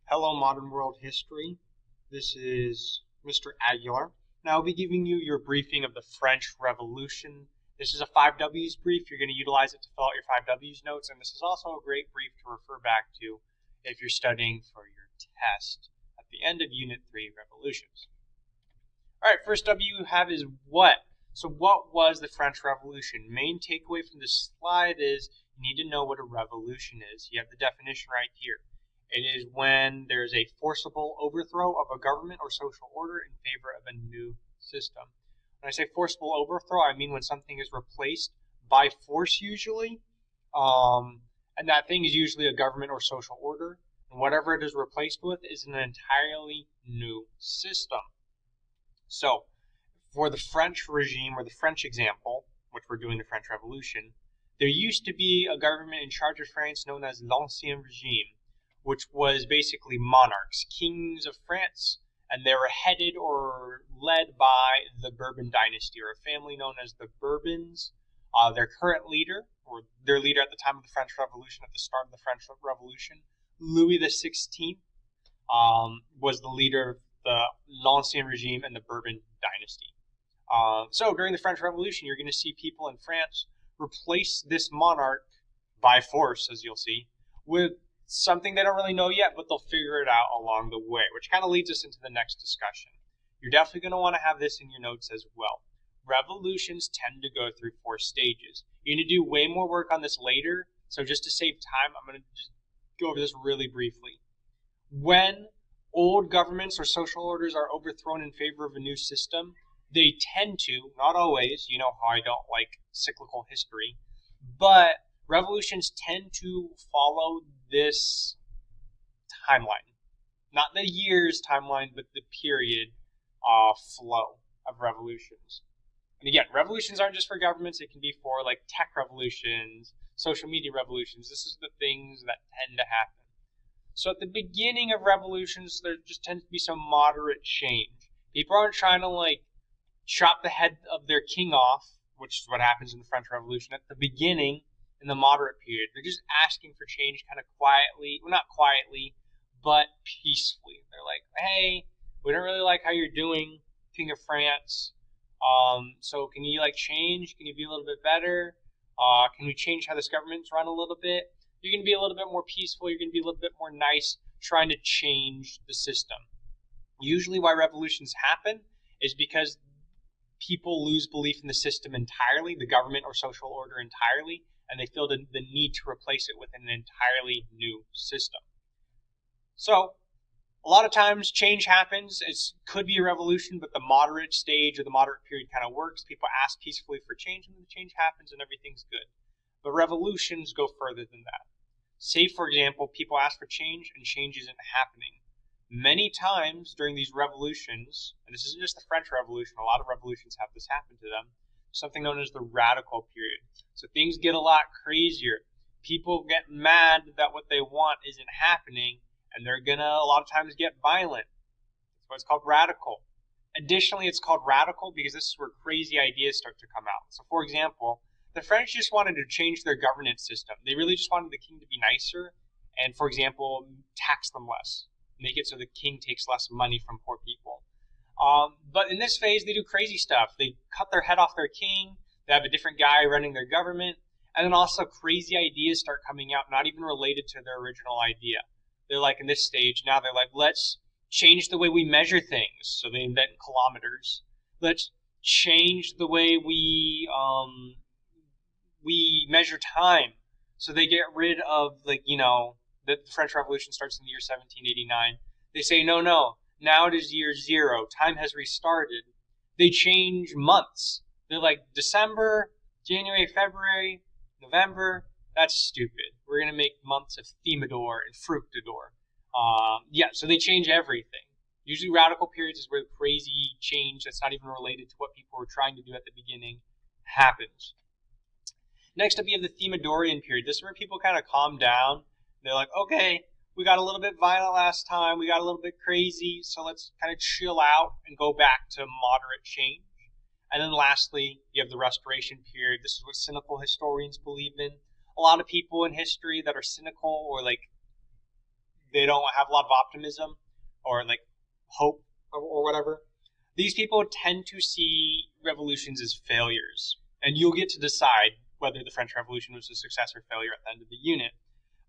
Hello, Modern World History. This is Mr. Aguilar. Now, I'll be giving you your briefing of the French Revolution. This is a 5Ws brief. You're going to utilize it to fill out your 5Ws notes, and this is also a great brief to refer back to if you're studying for your test at the end of Unit 3, Revolutions. All right, first W you have is what? So what was the French Revolution? Main takeaway from this slide is you need to know what a revolution is. You have the definition right here. It is when there's a forcible overthrow of a government or social order in favor of a new system. When I say forcible overthrow, I mean when something is replaced by force usually, and that thing is usually a government or social order, and whatever it is replaced with is an entirely new system. So, for the French regime, or the French example, which we're doing the French Revolution, there used to be a government in charge of France known as l'Ancien Regime, which was basically monarchs, kings of France, and they were headed or led by the Bourbon dynasty, or a family known as the Bourbons. Their current leader, or their leader at the time of the French Revolution, at the start of the French Revolution, Louis XVI, was the leader of the l'Ancien Regime and the Bourbon dynasty. So during the French Revolution, you're going to see people in France replace this monarch by force, as you'll see, with something they don't really know yet, but they'll figure it out along the way, which kind of leads us into the next discussion. You're definitely going to want to have this in your notes as well. Revolutions tend to go through 4 stages. You're going to do way more work on this later, so just to save time, I'm going to just go over this really briefly. When old governments or social orders are overthrown in favor of a new system, they tend to, not always, you know how I don't like cyclical history, but revolutions tend to follow this timeline. Not the year's timeline, but the period flow of revolutions. And again, revolutions aren't just for governments. It can be for like tech revolutions, social media revolutions. This is the things that tend to happen. So at the beginning of revolutions, there just tends to be some moderate change. People aren't trying to like chop the head of their king off, which is what happens in the French Revolution at the beginning. In the moderate period, they're just asking for change kind of quietly, well, not quietly, but peacefully. They're like, hey, we don't really like how you're doing, King of France. So can you like change? Can you be a little bit better? Can we change how this government's run a little bit? You're going to be a little bit more peaceful. You're going to be a little bit more nice, trying to change the system. Usually why revolutions happen is because people lose belief in the system entirely, the government or social order entirely, and they feel the need to replace it with an entirely new system. So, a lot of times change happens. It could be a revolution, but the moderate stage or the moderate period kind of works. People ask peacefully for change, and the change happens, and everything's good. But revolutions go further than that. Say, for example, people ask for change, and change isn't happening. Many times during these revolutions, and this isn't just the French Revolution, a lot of revolutions have this happen to them, something known as the radical period. So things get a lot crazier. People get mad that what they want isn't happening, and they're gonna a lot of times get violent. That's why it's called radical. Additionally, it's called radical because this is where crazy ideas start to come out. So for example, the French just wanted to change their governance system. They really just wanted the king to be nicer and, for example, tax them less. Make it so the king takes less money from poor people. But in this phase, they do crazy stuff. They cut their head off their king. They have a different guy running their government. And then also crazy ideas start coming out, not even related to their original idea. They're like, in this stage, now they're like, let's change the way we measure things. So they invent kilometers. Let's change the way we measure time. So they get rid of, like, you know, the French Revolution starts in the year 1789. They say, no, now it is year 0. Time has restarted. They change months. They're like December, January, February, November. That's stupid. We're going to make months of Thermidor and Fructidor. So they change everything. Usually radical periods is where crazy change that's not even related to what people were trying to do at the beginning happens. Next up, you have the Thermidorian period. This is where people kind of calm down. They're like, okay, we got a little bit violent last time. We got a little bit crazy. So let's kind of chill out and go back to moderate change. And then lastly, you have the Restoration period. This is what cynical historians believe in. A lot of people in history that are cynical or like they don't have a lot of optimism or like hope or whatever. These people tend to see revolutions as failures, and you'll get to decide whether the French Revolution was a success or failure at the end of the unit.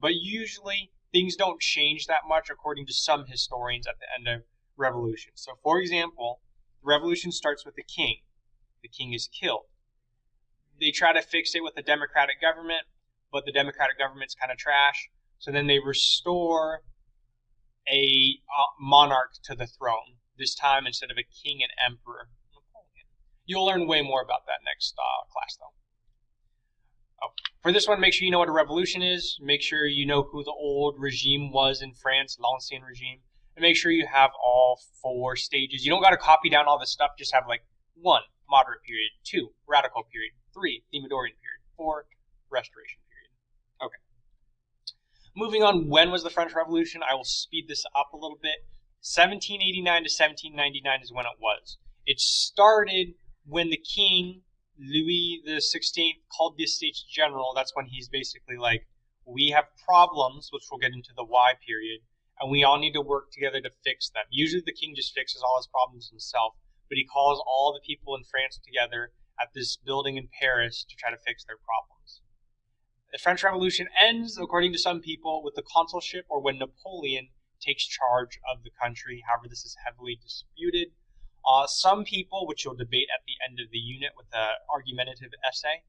But usually, things don't change that much according to some historians at the end of revolution. So, for example, the revolution starts with the king. The king is killed. They try to fix it with a democratic government, but the democratic government's kind of trash. So then they restore a monarch to the throne. This time, instead of a king and emperor, Napoleon. You'll learn way more about that next class, though. Oh. For this one, make sure you know what a revolution is. Make sure you know who the old regime was in France, l'Ancien regime. And make sure you have all 4 stages. You don't got to copy down all this stuff. Just have like 1, moderate period, 2, radical period, 3, Thermidorian period, 4, restoration period. Okay. Moving on, when was the French Revolution? I will speed this up a little bit. 1789 to 1799 is when it was. It started when the king, Louis XVI, called the States General. That's when he's basically like, we have problems, which we'll get into the Y period, and we all need to work together to fix them. Usually the king just fixes all his problems himself, but he calls all the people in France together at this building in Paris to try to fix their problems. The French Revolution ends, according to some people, with the consulship or when Napoleon takes charge of the country. However, this is heavily disputed. Some people, which you'll debate at the end of the unit with an argumentative essay,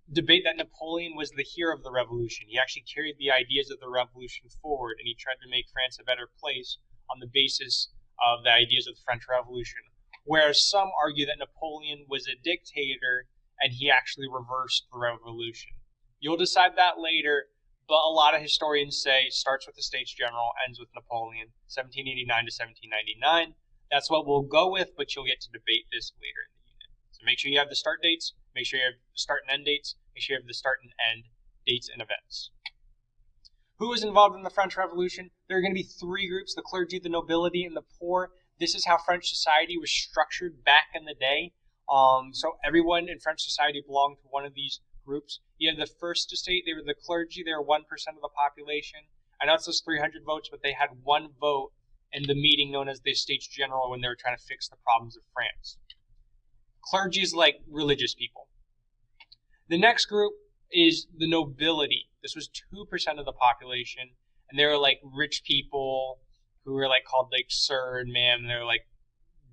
debate that Napoleon was the hero of the revolution. He actually carried the ideas of the revolution forward, and he tried to make France a better place on the basis of the ideas of the French Revolution. Whereas some argue that Napoleon was a dictator, and he actually reversed the revolution. You'll decide that later, but a lot of historians say starts with the States General, ends with Napoleon, 1789 to 1799. That's what we'll go with, but you'll get to debate this later in the unit. So make sure you have the start dates, make sure you have the start and end dates, make sure you have the start and end dates and events. Who was involved in the French Revolution? There are going to be 3 groups, the clergy, the nobility, and the poor. This is how French society was structured back in the day. So everyone in French society belonged to one of these groups. You have the first estate, they were the clergy, they were 1% of the population. I know it says 300 votes, but they had 1 vote in the meeting known as the States General when they were trying to fix the problems of France. Clergy is like religious people. The next group is the nobility. This was 2% of the population, and they were like rich people who were like called like sir and ma'am, and they were like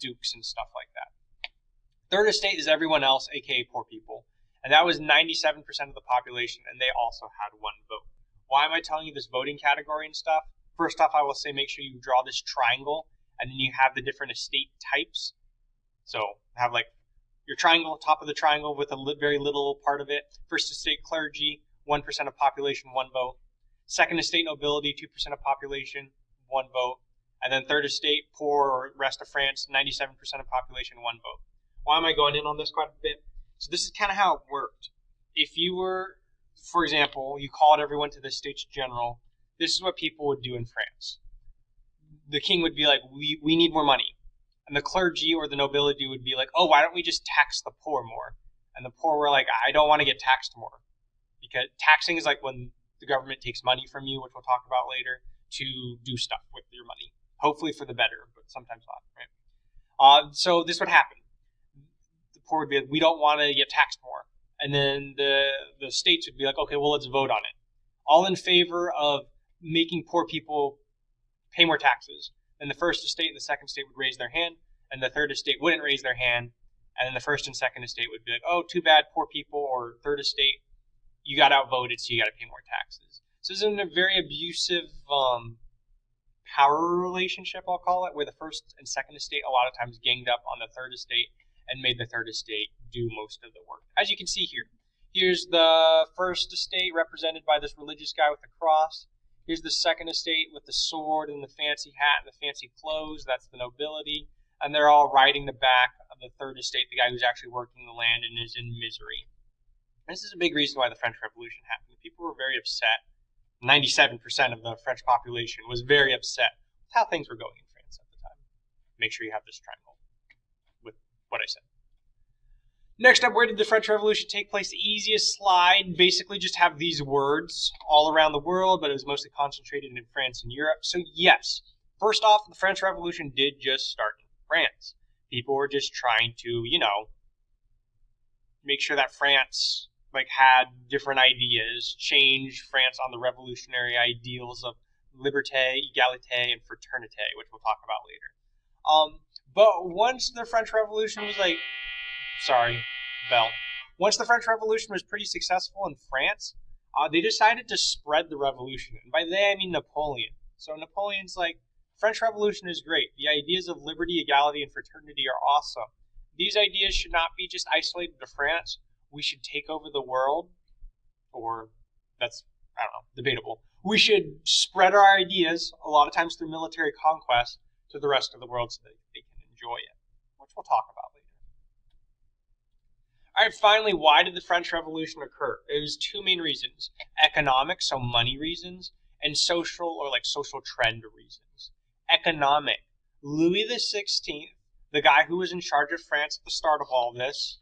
dukes and stuff like that. Third estate is everyone else, aka poor people. And that was 97% of the population, and they also had 1 vote. Why am I telling you this voting category and stuff? First off, I will say make sure you draw this triangle, and then you have the different estate types. So have like your triangle, top of the triangle with a very little part of it. First estate clergy, 1% of population, 1 vote. Second estate nobility, 2% of population, 1 vote. And then third estate poor or rest of France, 97% of population, 1 vote. Why am I going in on this quite a bit? So this is kind of how it worked. If you were, for example, you called everyone to the States General, this is what people would do in France. The king would be like, we need more money. And the clergy or the nobility would be like, oh, why don't we just tax the poor more? And the poor were like, I don't want to get taxed more. Because taxing is like when the government takes money from you, which we'll talk about later, to do stuff with your money. Hopefully for the better, but sometimes not, right? So this would happen. The poor would be like, we don't want to get taxed more. And then the states would be like, okay, well, let's vote on it. All in favor of making poor people pay more taxes. Then the first estate and the second estate would raise their hand, and the third estate wouldn't raise their hand, and then the first and second estate would be like, oh, too bad, poor people, or third estate, you got outvoted, so you got to pay more taxes. So this is a very abusive power relationship, I'll call it, where the first and second estate a lot of times ganged up on the third estate and made the third estate do most of the work. As you can see here, here's the first estate represented by this religious guy with the cross. Here's the second estate with the sword and the fancy hat and the fancy clothes. That's the nobility. And they're all riding the back of the third estate, the guy who's actually working the land and is in misery. And this is a big reason why the French Revolution happened. People were very upset. 97% of the French population was very upset with how things were going in France at the time. Make sure you have this triangle with what I said. Next up, where did the French Revolution take place? The easiest slide, basically just have these words all around the world, but it was mostly concentrated in France and Europe. So yes, first off, the French Revolution did just start in France. People were just trying to, make sure that France had different ideas, change France on the revolutionary ideals of liberté, égalité, and fraternité, which we'll talk about later. But once the French Revolution was once the French Revolution was pretty successful in France, they decided to spread the revolution. And by they, I mean Napoleon. So Napoleon's like, French Revolution is great. The ideas of liberty, equality, and fraternity are awesome. These ideas should not be just isolated to France. We should take over the world, or that's, debatable. We should spread our ideas, a lot of times through military conquest, to the rest of the world so that they can enjoy it, which we'll talk about later. All right, finally, why did the French Revolution occur? It was two main reasons: economic, so money reasons, and social, or social trend reasons. Economic. Louis XVI, the guy who was in charge of France at the start of all this,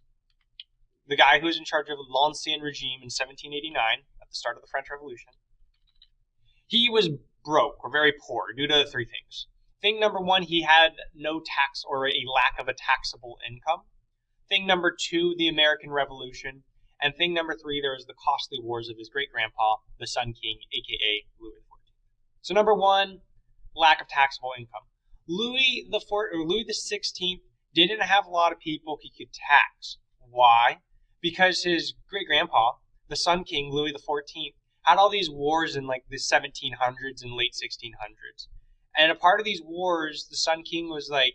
the guy who was in charge of l'Ancien Regime in 1789, at the start of the French Revolution, he was broke, or very poor, due to three things. Thing number one, he had no tax, or a lack of a taxable income. Thing number two, the American Revolution. And thing number three, there was the costly wars of his great-grandpa, the Sun King, a.k.a. Louis XIV. So number one, lack of taxable income. Louis XVI didn't have a lot of people he could tax. Why? Because his great-grandpa, the Sun King, Louis XIV, had all these wars in the 1700s and late 1600s. And a part of these wars, the Sun King was like,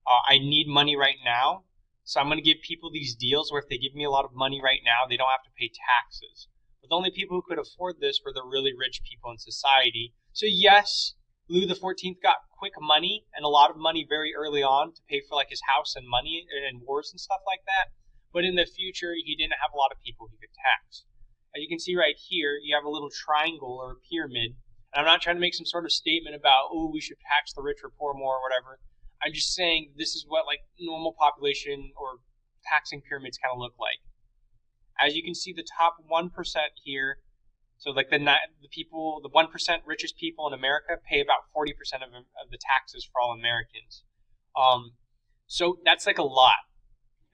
I need money right now, so I'm going to give people these deals where if they give me a lot of money right now, they don't have to pay taxes. But the only people who could afford this were the really rich people in society. So yes, Louis XIV got quick money, and a lot of money very early on to pay for his house and money and wars and stuff like that. But in the future, he didn't have a lot of people he could tax. As you can see right here, you have a little triangle or a pyramid. And I'm not trying to make some sort of statement about, we should tax the rich or poor more or whatever. I'm just saying this is what normal population or taxing pyramids kind of look like. As you can see, the top 1% here, so the 1% richest people in America pay about 40% of the taxes for all Americans. So that's a lot.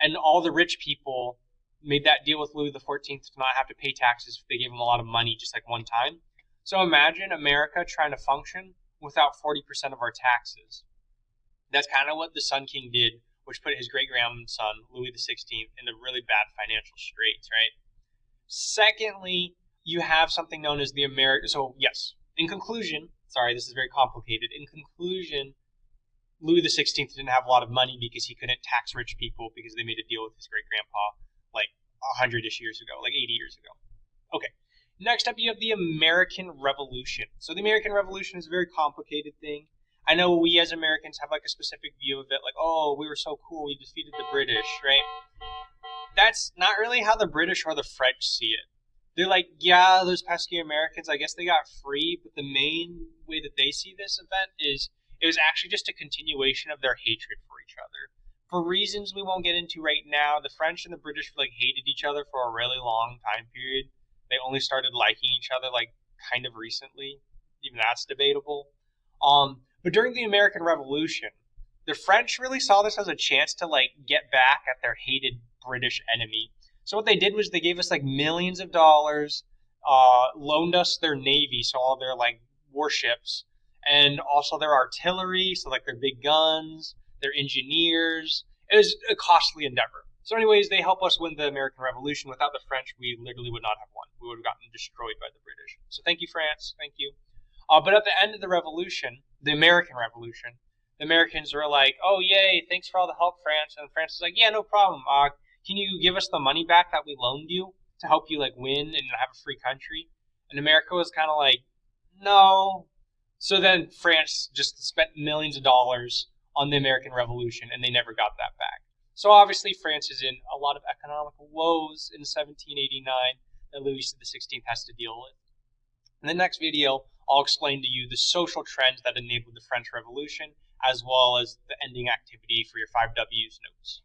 And all the rich people made that deal with Louis XIV to not have to pay taxes if they gave him a lot of money just one time. So imagine America trying to function without 40% of our taxes. That's kind of what the Sun King did, which put his great-grandson, Louis XVI, into really bad financial straits, right? Secondly, you have something known as the American... So, yes, in conclusion, sorry, this is very complicated. In conclusion, Louis XVI didn't have a lot of money because he couldn't tax rich people because they made a deal with his great-grandpa 100-ish years ago, 80 years ago. Okay, next up you have the American Revolution. So the American Revolution is a very complicated thing. I know we as Americans have a specific view of it, we were so cool, we defeated the British, right? That's not really how the British or the French see it. They're yeah, those pesky Americans, I guess they got free, but the main way that they see this event is it was actually just a continuation of their hatred for each other. For reasons we won't get into right now, the French and the British hated each other for a really long time period. They only started liking each other kind of recently. Even that's debatable. But during the American Revolution, the French really saw this as a chance to get back at their hated British enemy. So what they did was they gave us millions of dollars, loaned us their navy, so all their warships, and also their artillery, so their big guns, their engineers. It was a costly endeavor. So anyways, they help us win the American Revolution. Without the French, we literally would not have won. We would have gotten destroyed by the British. So thank you, France. Thank you. But at the end of the revolution, the American Revolution, the Americans were oh, yay, thanks for all the help, France. And France is yeah, no problem. Can you give us the money back that we loaned you to help you win and have a free country? And America was kind of no. So then France just spent millions of dollars on the American Revolution, and they never got that back. So obviously France is in a lot of economic woes in 1789 that Louis XVI has to deal with. In the next video, I'll explain to you the social trends that enabled the French Revolution, as well as the ending activity for your 5Ws notes.